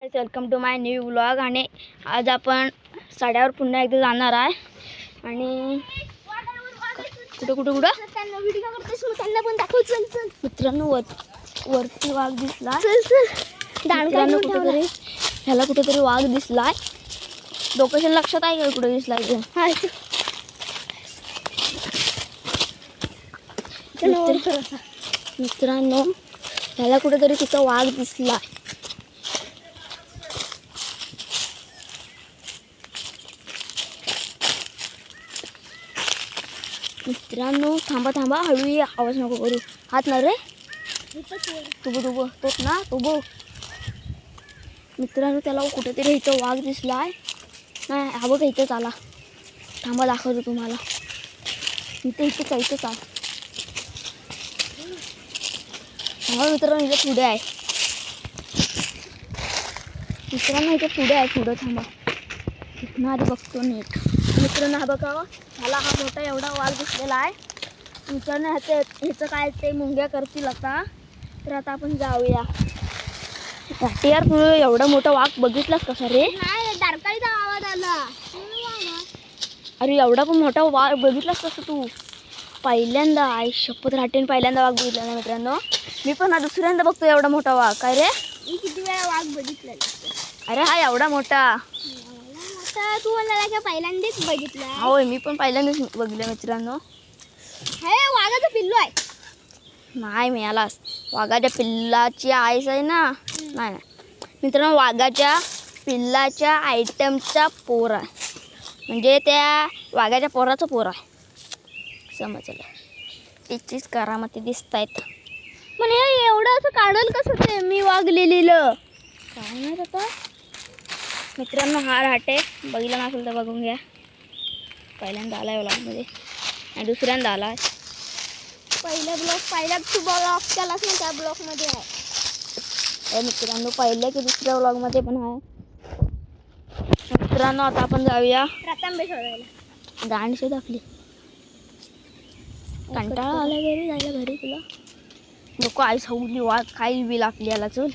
Guys, welcome to my new vlog. आणि आज आपण साड्यावर पुन्हा एकदा जाणार आहे. आणि कुठं कुठं कुठं त्यांना व्हिडिओ करतेस मग त्यांना पण दाखव. चल चल मित्रांनो, वरती वाघ दिसला. चल चल मित्रांनो, कुठेतरी ह्याला कुठेतरी वाघ दिसलाय. लोकेशन लक्षात आहे का कुठे दिसलाय ते? मित्रांनो, ह्याला कुठेतरी तिचा वाघ दिसला. मित्रांनो, थांबा थांबा, हळू ये, आवाज नको करू. हात ना रे, तुबो तोच ना, तुबो. मित्रांनो, त्याला कुठेतरी इथं वाघ दिसलाय. नाही, हा बघा इथंच आला. थांबा, दाखवतो तुम्हाला. इथंच आला. हा मित्रांनो, इथे पुढे आहे. मित्रांनो, इथे पुढे आहे. पुढं थांबा, इथनं आधी बघतो नीट. मित्रांनो, हा बघा, मला हा मोठा एवढा वाघ दिसलेला आहे. मित्रांनो, ह्याचं काय ते मुंग्या करतील आता. तर आता आपण जाऊया. यार, तू एवढा मोठा वाघ बघितलास कसा रे? नाही, दारकाळीचा आवाज आला. अरे, एवढा पण मोठा वाघ बघितलास कसं तू? पहिल्यांदा, आई शपथ राहतेन, पहिल्यांदा वाघ बघितला ना मित्रांनो. मी पण हा दुसऱ्यांदा बघतो एवढा मोठा वाघ. काय रे? मी किती वेळा वाघ बघितलेला. अरे, हा एवढा मोठा. तू मला काय पहिल्यांदाच बघितला? होय, मी पण पहिल्यांदाच बघितलं मित्रांनो. हे वाघाचं पिल्लू आहे. नाही मिळालास. वाघाच्या पिल्लाची आईस आहे ना. नाही मित्रांनो, वाघाच्या पिल्लाच्या आयटमचा पोर आहे. म्हणजे त्या वाघाच्या पोराचं पोर आहे. समजलं? तिचीच करामती दिसत आहेत. पण हे एवढं असं काढल कसं ते मी वाघ लिहिलेलं? काय नाही आता. मित्रांनो, हा राहते. बघितला नसेल तर बघून घ्या. पहिल्यांदा आला आहे व्लॉगमध्ये आणि दुसऱ्यांदा आला आहे. पहिला तू ब्लॉग केलास ना, त्या ब्लॉगमध्ये आहे. मित्रांनो, पहिल्या की दुसऱ्या व्लॉगमध्ये पण आहे. मित्रांनो, आता आपण जाऊया प्रतांबे शोधायला. गाणी शोध आपली. कंटाळा आला घरी जायला. घरी तुला नको आई सवली वाघ खाईल बिल आपली. याला चल.